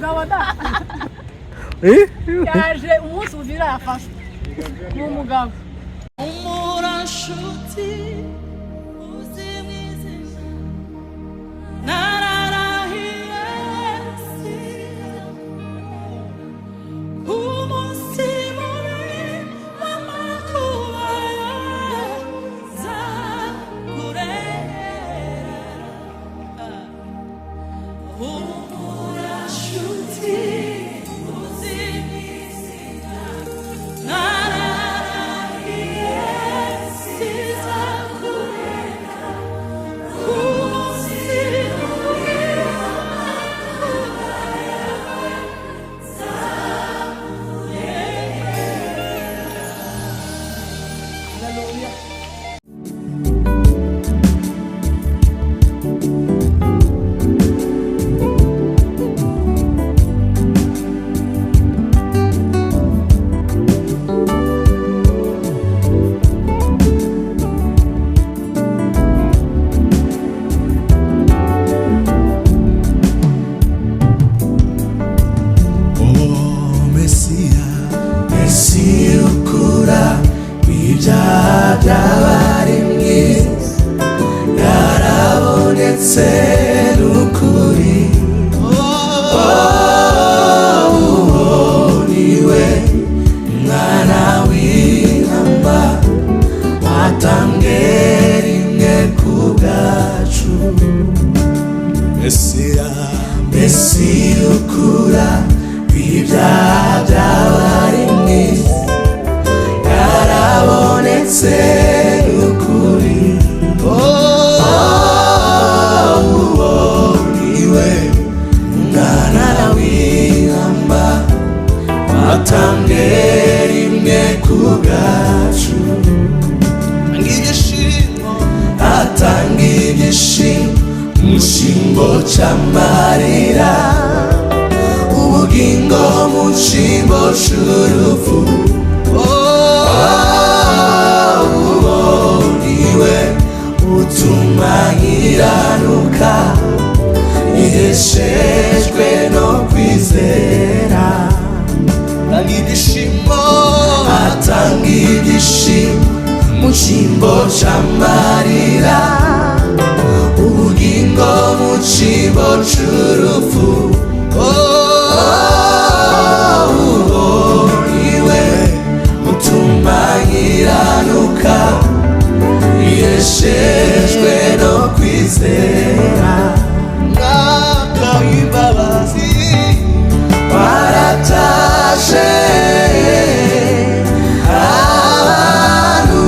umugabo da yaje umunsi uzira yafashe n'umugabo umurashuti uzimizina nararahiye umusimuri w'amakuba zakurera umurashuti uzimizina nararahiye zakurera umusimuri Mesiya ukura ibyaha by'abari mu isi yarabonetse n'ukuri niwe mwana w'intama watambwe rimwe ku bwacu Mesiya ukura ibyaha by'abari mu isi yarabonetse n'ukuri niwe mwana w'intama watambwe rimwe ku bwacu atanga ibyishimo mu cyimbo cy'amarira ubugingo mu cyimbo cy'urupfu niwe utuma nkiranuka iheshejwe no kwizera atanga ibyishimo mu cyimbo cy'amarira ubugingo mu cyimbo cy'urupfu niwe utuma nkiranuka iheshejwe no kwizera mwaka w'imbabazi warataje abantu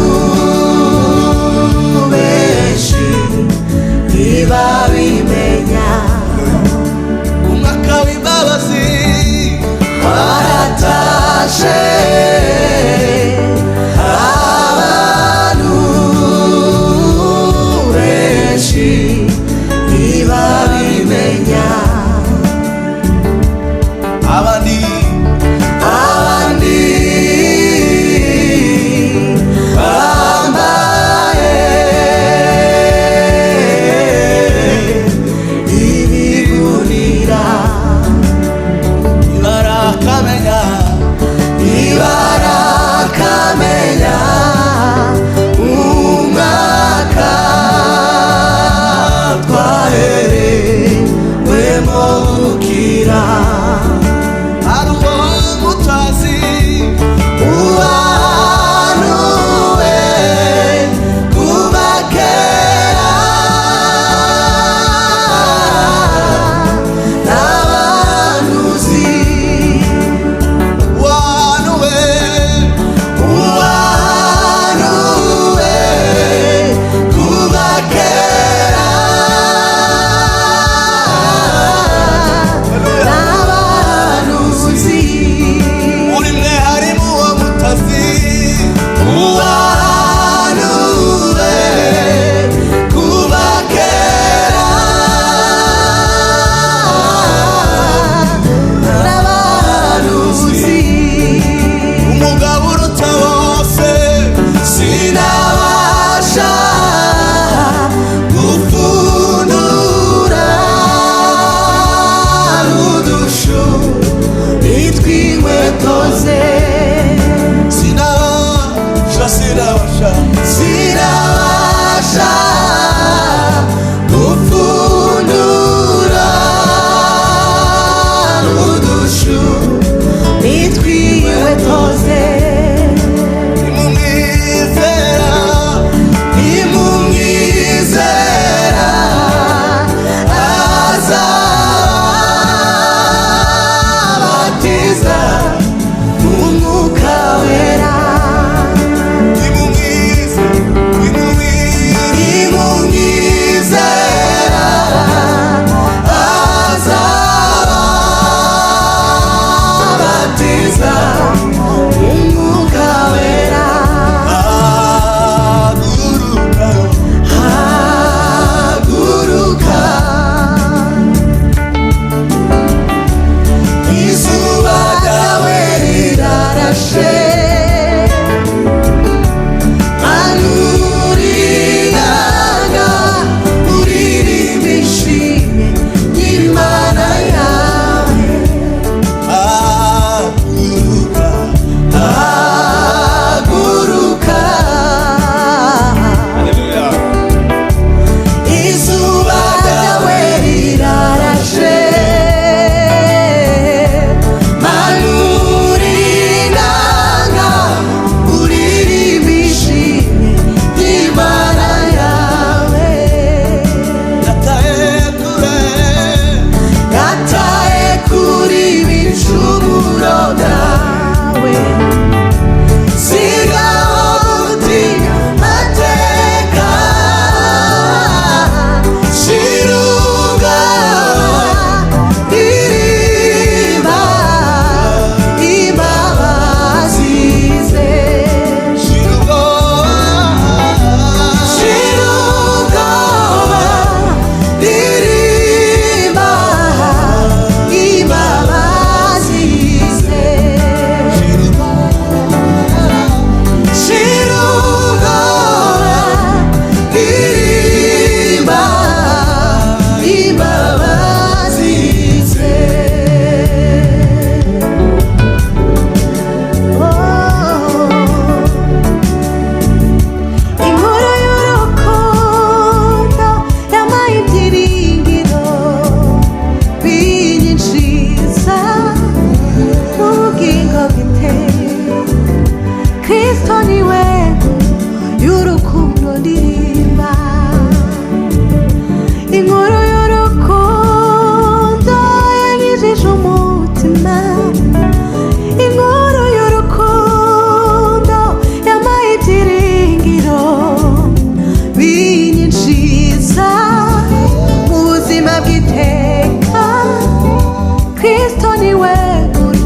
Kristo niwe nkuru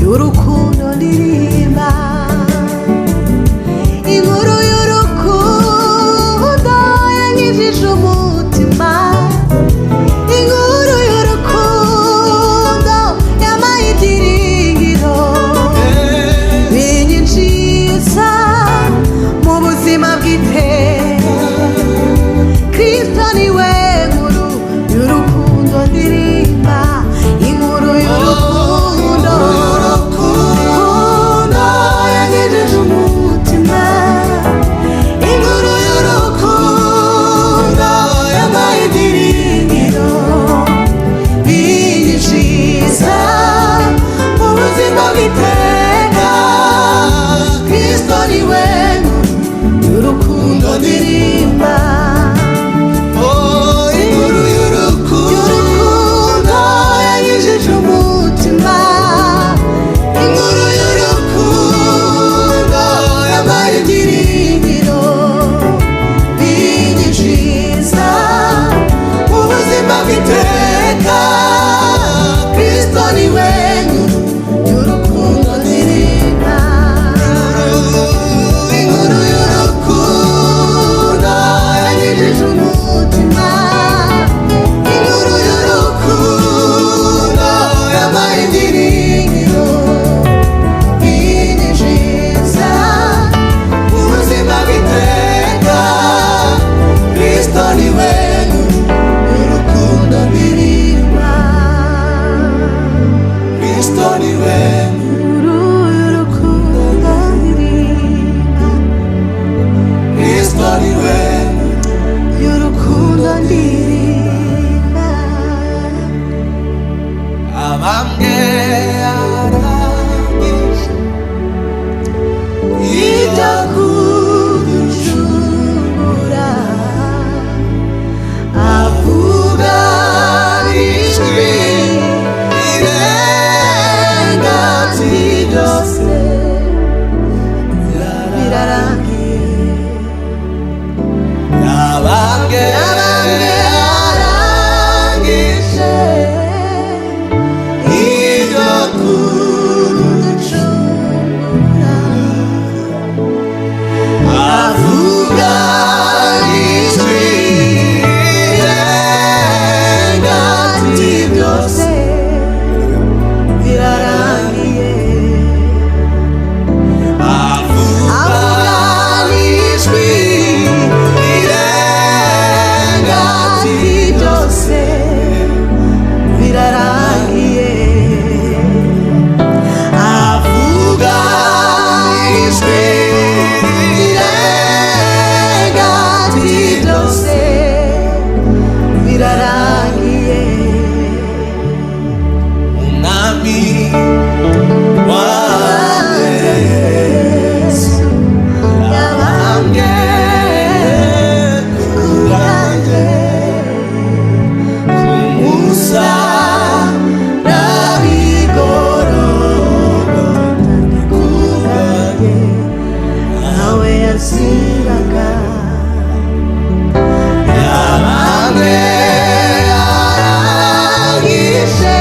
y'urukundo ndirimba, inkuru y'urukundo yankijije umutima, inkuru y'urukundo yampaye ibyiringiro, binyinjiza mu buzima bw'iteka. Kristo niwe nkuru y'urukundo ndirimba, inkuru y'urukundo yagejeje umutima, inkuru y'urukundo yampaye ibyiringiro, binyinjiza mu buzima bw'iteka. Kristo niwe nkuru y'urukundo ndirimba, inkuru y'urukundo yagejeje umutima, inkuru y'urukundo yampaye ibyiringiro, binyinjiza mu buzima bw'iteka. Kristo niwe nkuru y'urukundo ndirimba, inkuru y'urukundo yagejeje umutima, inkuru y'urukundo yampaye ibyiringiro, binyinjiza mu buzima bw'iteka. Kristo niwe nkuru y'urukundo ndirimba, Kristo niwe nkuru y'urukundo ndirimba, Kristo niwe y'urukundo ndirimba. abambwe arangije Ibyo kuducungura, avuga ijwi rirenga ati byose birarangiye. abambwe arangije ibyo kuducungura, avuga ijwi rirenga ati byose birarangiye. Avuga ijwi rirenga ati byose birarangiye. Avuga ijwi rirenga ati byose birarangiye. umwami wawe Yesu yabambwe ku bwanjye, ku musaraba i Golgotha, ni ku bwanjye nawe yaziraga. Yabambwe arangije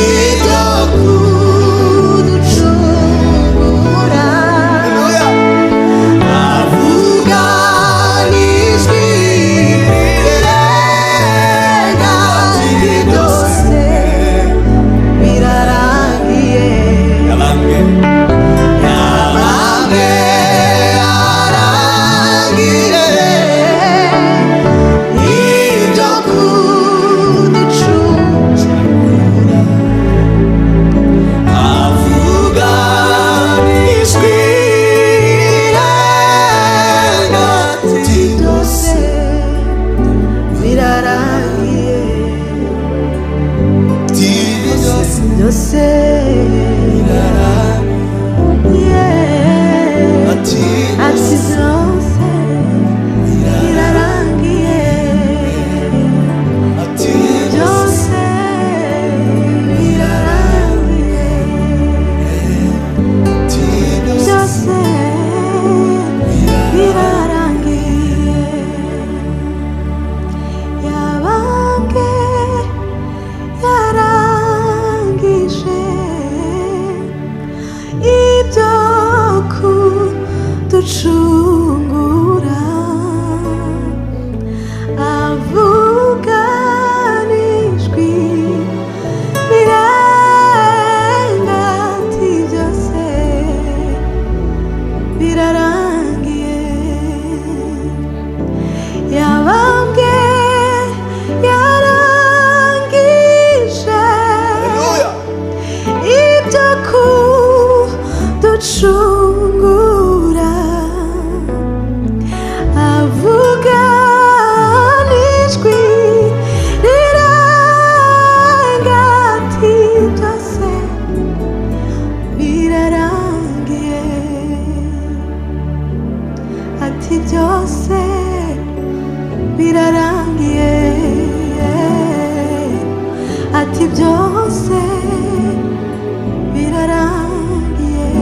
ibyo kuducungura, avuga n'ijwi rirenga ati byose birarangiye. abambwe Yabambwe arangije ibyo kuducungura, avuga ijwi rirenga ati byose birarangiye. Byose yeah. ati Ati byose birarangiye, ati byose birarangiye, byose birarangiye. Yabambwe uducungura avuga n'ijwi riranga ati byose birarangiye, ati byose birarangiye, ati byose birarangiye.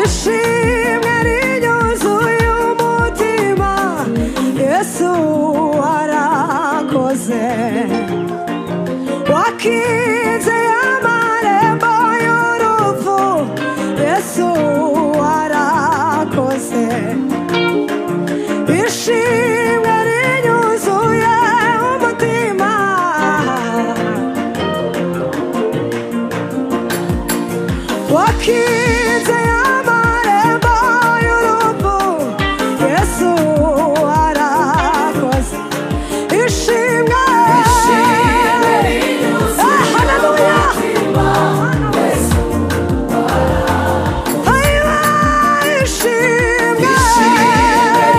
ishimwe rinyuzuye umutima, Yesu warakoze, wakinze amarembo y'urupfu, Yesu warakoze, ishimwe rinyuzuye umutima, wakinze amarembo y'urupfu, Yesu warakoze, ishimwe haleluya, ishimwe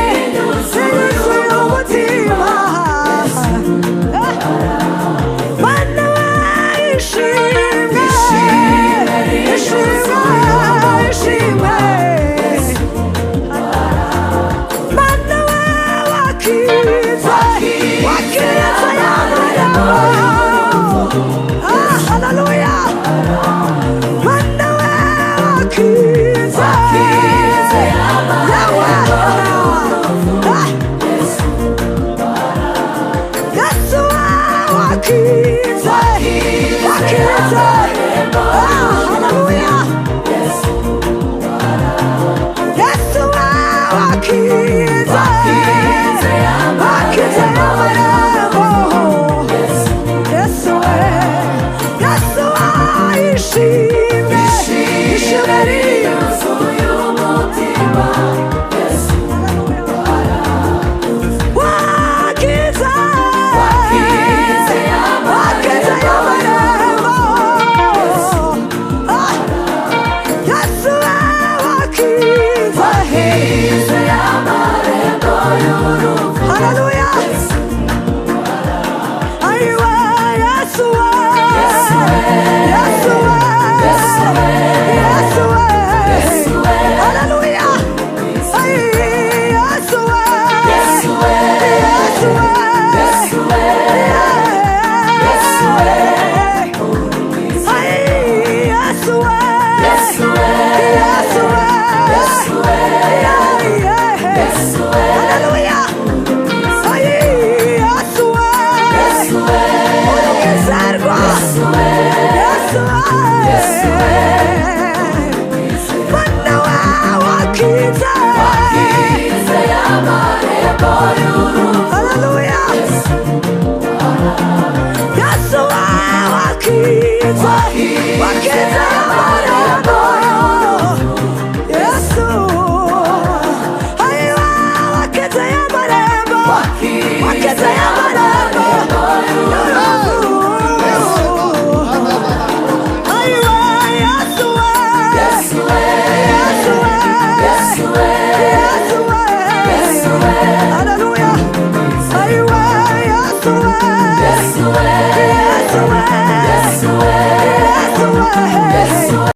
rinyuzuye umutima, Mana ishimwe, ishimwe, ishimwe, Mana wakiza, wakiza yamarembo, haleluya, Mana wakiza, Yesu wakiza, wakiza, haleluya, Yesu wakiza, wakiza amarembo, Yesu, Yesu ishimwe, ishimwe rinyuzuye umutima, wakiza, wakiza amarembo, Yesu wakiza, haleluya, ayiwe Yesu, Yesu, Yesu, haleluya, ayi Yesu, Yesu, Yesu,